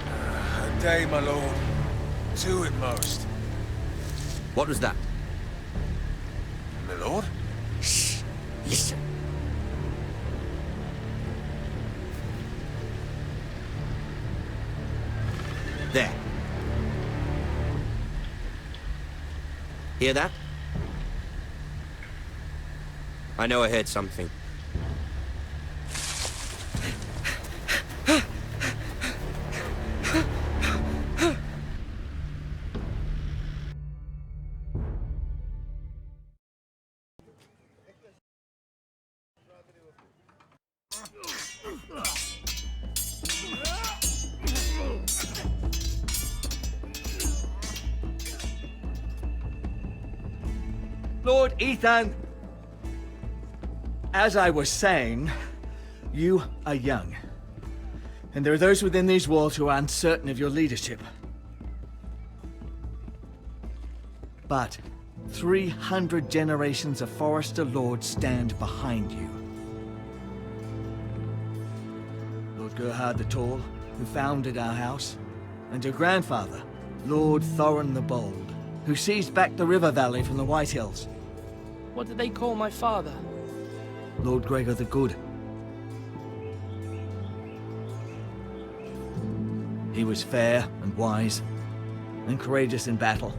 A day, my lord. 2 at most. What was that? My lord? Shh! Listen. There. Hear that? I know I heard something. Lord Ethan! As I was saying, you are young. And there are those within these walls who are uncertain of your leadership. But 300 generations of Forester lords stand behind you. Lord Gerhard the Tall, who founded our house, and your grandfather, Lord Thorin the Bold, who seized back the river valley from the White Hills. What did they call my father? Lord Gregor the Good. He was fair and wise, and courageous in battle.